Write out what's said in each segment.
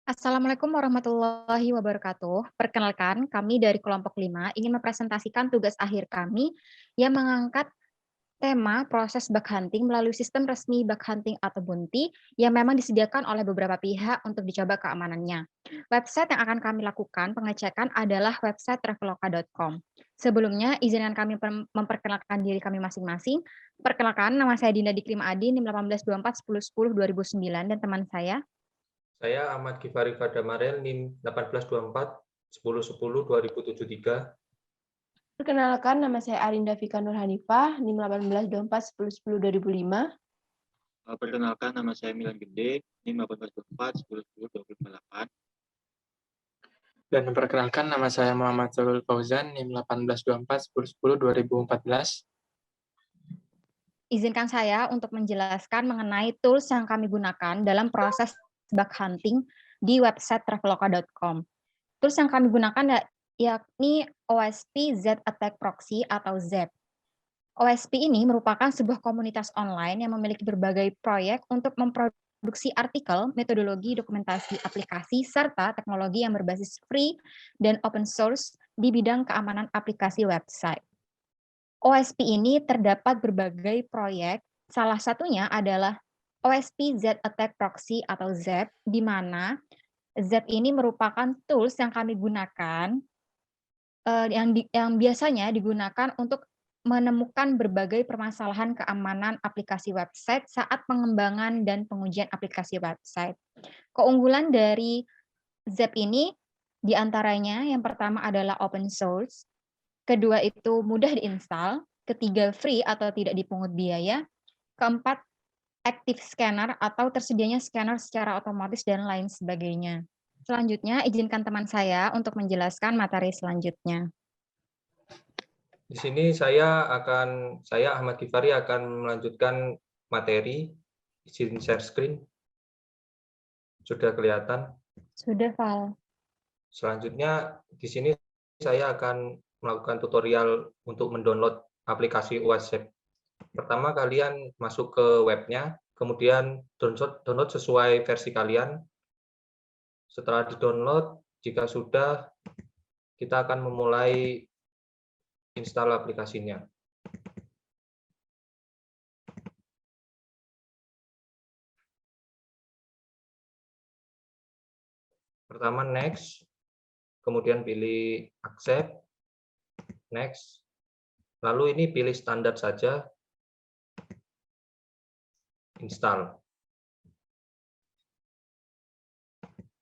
Assalamualaikum warahmatullahi wabarakatuh. Perkenalkan, kami dari kelompok 5 ingin mempresentasikan tugas akhir kami yang mengangkat tema proses bug hunting melalui sistem resmi bug hunting atau Bounty yang memang disediakan oleh beberapa pihak untuk dicoba keamanannya. Website yang akan kami lakukan pengecekan adalah website traveloka.com. Sebelumnya, izinkan kami memperkenalkan diri kami masing-masing. Perkenalkan, nama saya Dinda Dikrim Adi, NIM 1824 1010 2009, dan teman saya. Saya Ahmad Gifari Fadamarel, NIM 1824 1010 2073. Perkenalkan, nama saya Arinda Vika Nur Hanifah, NIM 1824 1010 2005. Perkenalkan, nama saya Milan Gede, NIM 1824 1010 2008. Dan memperkenalkan, nama saya Muhammad Zalul Fauzan, NIM 1824 1010 2014. Izinkan saya untuk menjelaskan mengenai tools yang kami gunakan dalam proses bug hunting di website traveloka.com. Tools yang kami gunakan yakni OSP Z Attack Proxy atau ZAP. OSP ini merupakan sebuah komunitas online yang memiliki berbagai proyek untuk memproduksi artikel, metodologi, dokumentasi, aplikasi, serta teknologi yang berbasis free dan open source di bidang keamanan aplikasi website. OSP ini terdapat berbagai proyek, salah satunya adalah OSP Z Attack Proxy atau ZAP, di mana ZAP ini merupakan tools yang kami gunakan, yang biasanya digunakan untuk menemukan berbagai permasalahan keamanan aplikasi website saat pengembangan dan pengujian aplikasi website. Keunggulan dari ZAP ini diantaranya yang pertama adalah open source, kedua itu mudah diinstal, ketiga free atau tidak dipungut biaya, keempat active scanner atau tersedianya scanner secara otomatis dan lain sebagainya. Selanjutnya, izinkan teman saya untuk menjelaskan materi selanjutnya. Di sini saya Ahmad Gifari akan melanjutkan materi. Izin share screen. Sudah kelihatan? Sudah, Val. Selanjutnya di sini saya akan melakukan tutorial untuk mendownload aplikasi OSZAP. Pertama kalian masuk ke webnya, kemudian download sesuai versi kalian. Setelah di-download, jika sudah, kita akan memulai install aplikasinya. Pertama next, kemudian pilih accept, next, lalu ini pilih standar saja, install.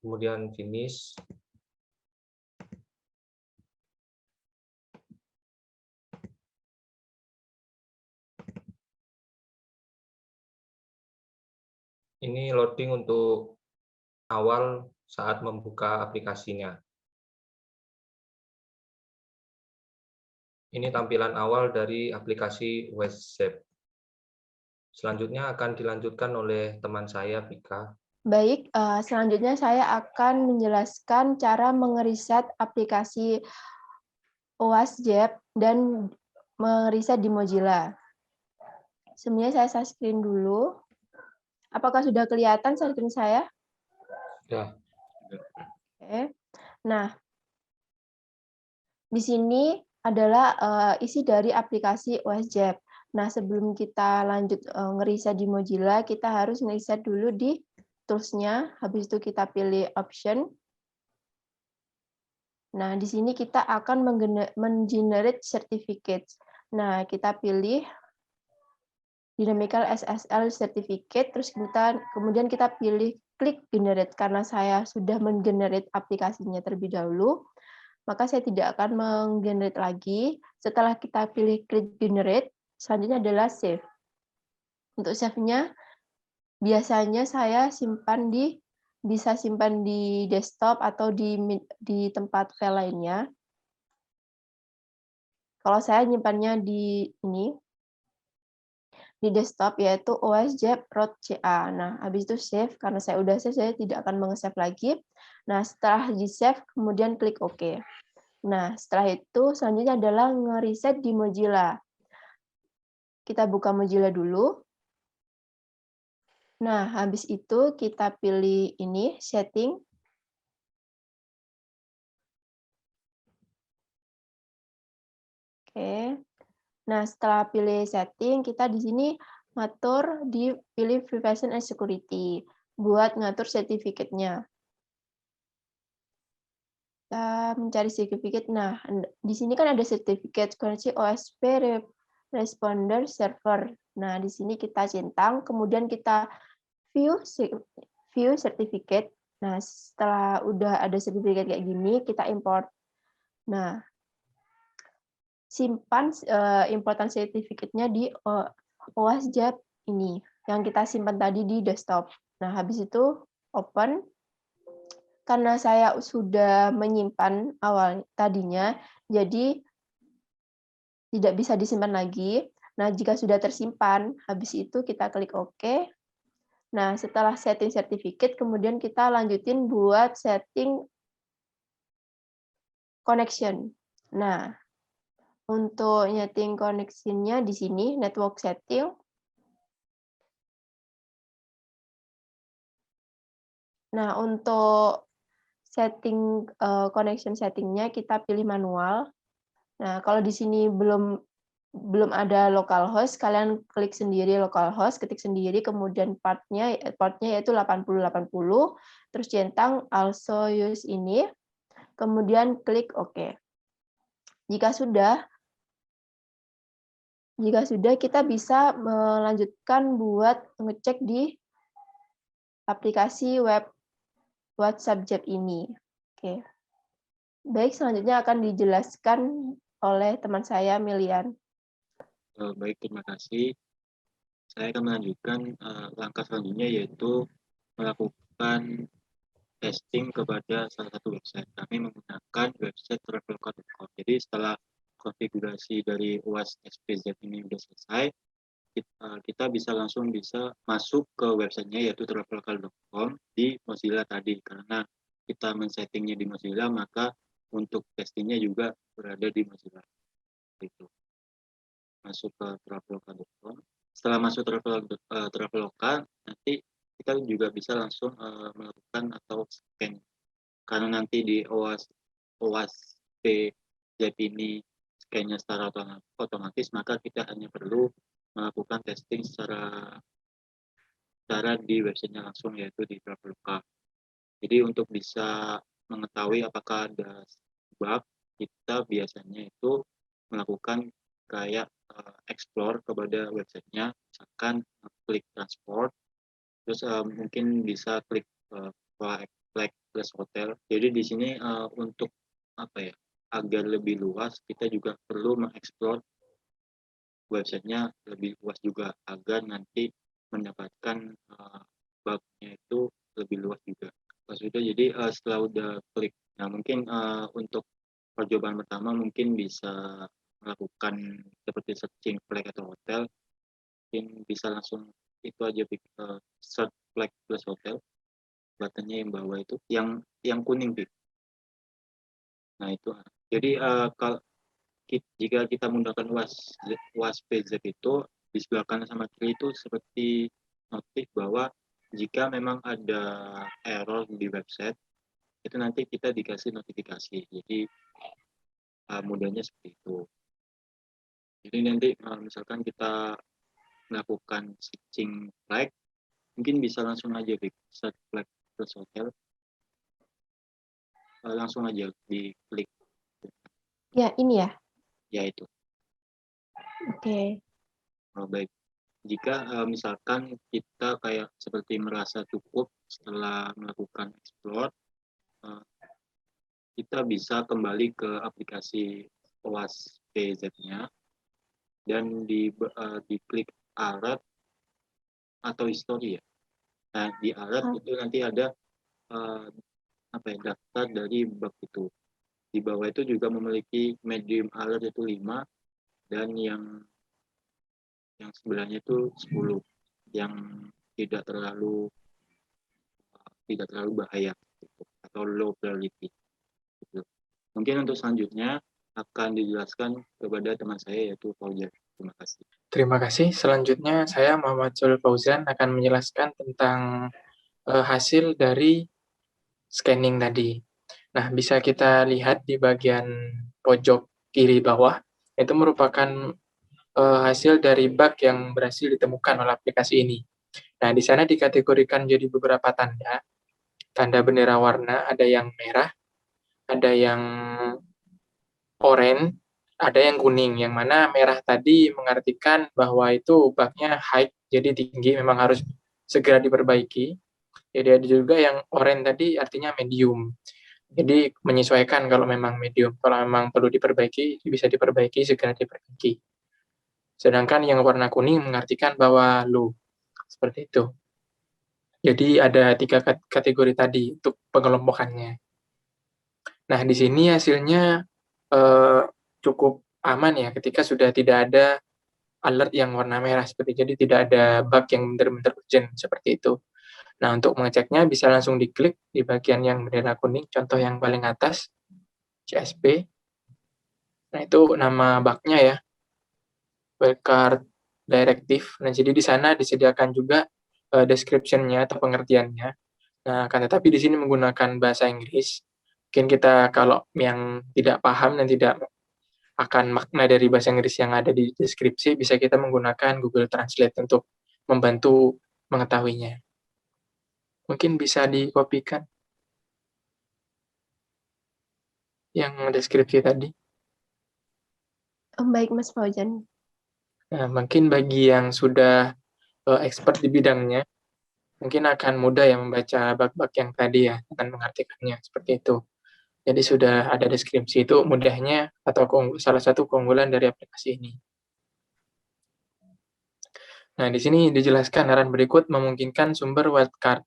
Kemudian finish. Ini loading untuk awal saat membuka aplikasinya. Ini tampilan awal dari aplikasi OSZAP. Selanjutnya akan dilanjutkan oleh teman saya, Vika. Baik, selanjutnya saya akan menjelaskan cara mengeriset aplikasi OWASP dan mengeriset di Mozilla. Sebenarnya saya screen dulu. Apakah sudah kelihatan screen saya? Sudah. Oke. Nah, di sini adalah isi dari aplikasi OWASP. Nah, sebelum kita lanjut ngeriset di Mozilla, kita harus ngeriset dulu di tools-nya. Habis itu kita pilih option. Nah, di sini kita akan men-generate certificates. Nah, kita pilih Dynamical SSL Certificate, terus kemudian kita pilih klik generate. Karena saya sudah men-generate aplikasinya terlebih dahulu, maka saya tidak akan meng-generate lagi. Setelah kita pilih klik generate, selanjutnya adalah save. Untuk save-nya, biasanya saya bisa simpan di desktop atau di tempat file lainnya. Kalau saya nyimpannya di desktop, yaitu osjap.ca. Nah, habis itu save. Karena saya udah save, saya tidak akan meng-save lagi. Nah, setelah di-save, kemudian klik OK. Nah, setelah itu, selanjutnya adalah nge-reset di Mozilla. Kita buka Mozilla dulu. Nah, habis itu kita pilih ini, setting. Oke. Nah, setelah pilih setting, kita di sini ngatur di pilih Privacy and Security buat ngatur sertifikatnya. Kita mencari sertifikat. Nah, di sini kan ada sertifikat koneksi OSP Responder Server. Nah, di sini kita centang, kemudian kita view sertifikat. Nah, setelah udah ada sertifikat kayak gini, kita import. Nah, simpan importan sertifikatnya di OWASP ini yang kita simpan tadi di desktop. Nah, habis itu open. Karena saya sudah menyimpan awal tadinya, jadi tidak bisa disimpan lagi. Nah, jika sudah tersimpan, habis itu kita klik OK. Nah, setelah setting sertifikat, kemudian kita lanjutin buat setting connection. Nah, untuk setting connection-nya di sini, network setting. Nah, untuk setting connection setting-nya kita pilih manual. Nah, kalau di sini belum ada localhost, kalian klik sendiri localhost, ketik sendiri, kemudian portnya yaitu 8080, terus centang also use ini, kemudian klik OK. Jika sudah kita bisa melanjutkan buat ngecek di aplikasi web WhatsApp ini. Oke. Baik, selanjutnya akan dijelaskan oleh teman saya, Milian. Baik, terima kasih. Saya akan melanjutkan langkah selanjutnya, yaitu melakukan testing kepada salah satu website. Kami menggunakan website traveloka.com. Jadi setelah konfigurasi dari OWASP SPZ ini sudah selesai, kita langsung bisa masuk ke websitenya, yaitu traveloka.com di Mozilla tadi. Karena kita men-settingnya di Mozilla, maka untuk testingnya juga berada di Mozilla. Gitu. Masuk ke traveloka.com. Setelah masuk Traveloka, nanti kita juga bisa langsung melakukan atau scan. Karena nanti di OWASP ini scan-nya secara otomatis, maka kita hanya perlu melakukan testing secara di websitenya langsung, yaitu di Traveloka. Jadi untuk bisa mengetahui apakah ada bug, kita biasanya itu melakukan kayak explore kepada websitenya, misalkan klik transport, terus mungkin bisa klik flag plus hotel. Jadi di sini untuk agar lebih luas, kita juga perlu mengeksplor websitenya lebih luas juga, agar nanti mendapatkan bugnya itu lebih luas juga. Sudah, jadi setelah udah klik, nah mungkin untuk percobaan pertama mungkin bisa melakukan seperti searching flag atau hotel, mungkin bisa langsung itu aja search flag plus hotel, buttonnya yang bawah itu yang kuning. Nah itu, jadi kalau jika kita menggunakan WASP-Z itu, di sebelah kanan sama kiri itu seperti notif bahwa jika memang ada error di website, itu nanti kita dikasih notifikasi. Jadi mudahnya seperti itu. Jadi nanti misalkan kita melakukan searching flag, mungkin bisa langsung aja search flag plus hotel, langsung aja diklik. Ya, ini ya? Ya, itu. Oke. Baik. Jika misalkan kita kayak seperti merasa cukup setelah melakukan explore, kita bisa kembali ke aplikasi OWASP-Z-nya dan diklik alert atau history ya. Nah, di alert itu nanti ada daftar dari bug itu. Di bawah itu juga memiliki medium alert itu 5, dan yang sebelahnya itu 10, yang tidak terlalu bahaya gitu, atau low priority gitu. Mungkin untuk selanjutnya akan dijelaskan kepada teman saya, yaitu Fauzan. Terima kasih. Terima kasih. Selanjutnya saya Muhammad Jalil Fauzan akan menjelaskan tentang hasil dari scanning tadi. Nah, bisa kita lihat di bagian pojok kiri bawah, Itu merupakan hasil dari bug yang berhasil ditemukan oleh aplikasi ini. Nah, di sana dikategorikan jadi beberapa tanda bendera warna, ada yang merah, ada yang oranye, ada yang kuning, yang mana merah tadi mengartikan bahwa itu bug-nya high, jadi tinggi, memang harus segera diperbaiki. Jadi ada juga yang oranye tadi artinya medium. Jadi menyesuaikan kalau memang medium, kalau memang perlu diperbaiki, bisa diperbaiki, segera diperbaiki. Sedangkan yang warna kuning mengartikan bahwa low, seperti itu. Jadi ada 3 kategori tadi untuk pengelompokannya. Nah, di sini hasilnya cukup aman ya ketika sudah tidak ada alert yang warna merah seperti jadi tidak ada bug yang benar-benar urgent seperti itu. Nah, untuk mengeceknya bisa langsung diklik di bagian yang bendera kuning, contoh yang paling atas, CSP. Nah, itu nama bug-nya ya, Wildcard Directive. Nah, jadi di sana disediakan juga description-nya atau pengertiannya. Nah, akan tetapi di sini menggunakan bahasa Inggris. Mungkin kita kalau yang tidak paham dan tidak akan makna dari bahasa Inggris yang ada di deskripsi, bisa kita menggunakan Google Translate untuk membantu mengetahuinya. Mungkin bisa dikopikan yang deskripsi tadi. Baik, Mas Fauzan. Nah, mungkin bagi yang sudah expert di bidangnya, mungkin akan mudah ya membaca bug-bug yang tadi ya, akan mengartikannya seperti itu. Jadi sudah ada deskripsi, itu mudahnya atau salah satu keunggulan dari aplikasi ini. Nah, di sini dijelaskan saran berikut memungkinkan sumber wildcard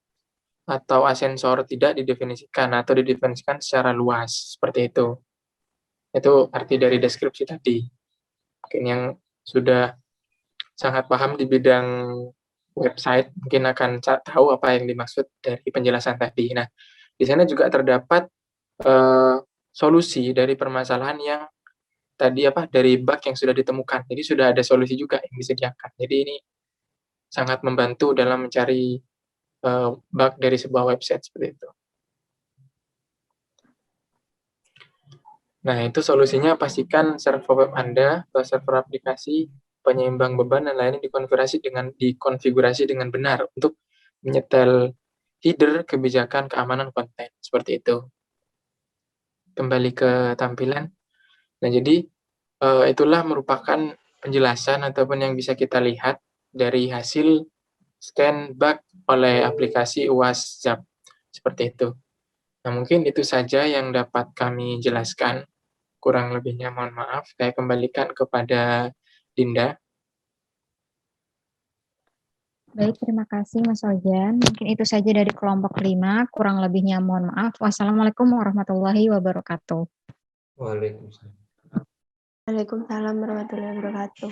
atau asensor tidak didefinisikan atau didefinisikan secara luas, seperti itu. Itu arti dari deskripsi tadi. Mungkin yang sudah sangat paham di bidang website mungkin akan tahu apa yang dimaksud dari penjelasan tadi. Nah, di sana juga terdapat solusi dari permasalahan yang tadi dari bug yang sudah ditemukan. Jadi sudah ada solusi juga yang disediakan. Jadi ini sangat membantu dalam mencari bug dari sebuah website seperti itu. Nah, itu solusinya pastikan server web Anda atau server aplikasi penyeimbang beban dan lainnya dikonfigurasi dengan benar untuk menyetel header kebijakan keamanan konten seperti itu. Kembali ke tampilan. Nah, jadi itulah merupakan penjelasan ataupun yang bisa kita lihat dari hasil scan bug oleh aplikasi UAS ZAP seperti itu. Nah, mungkin itu saja yang dapat kami jelaskan. Kurang lebihnya mohon maaf. Saya kembalikan kepada Dinda. Baik, terima kasih Mas Fauzan. Mungkin itu saja dari kelompok 5. Kurang lebihnya mohon maaf. Wassalamualaikum warahmatullahi wabarakatuh. Waalaikumsalam. Waalaikumsalam warahmatullahi wabarakatuh.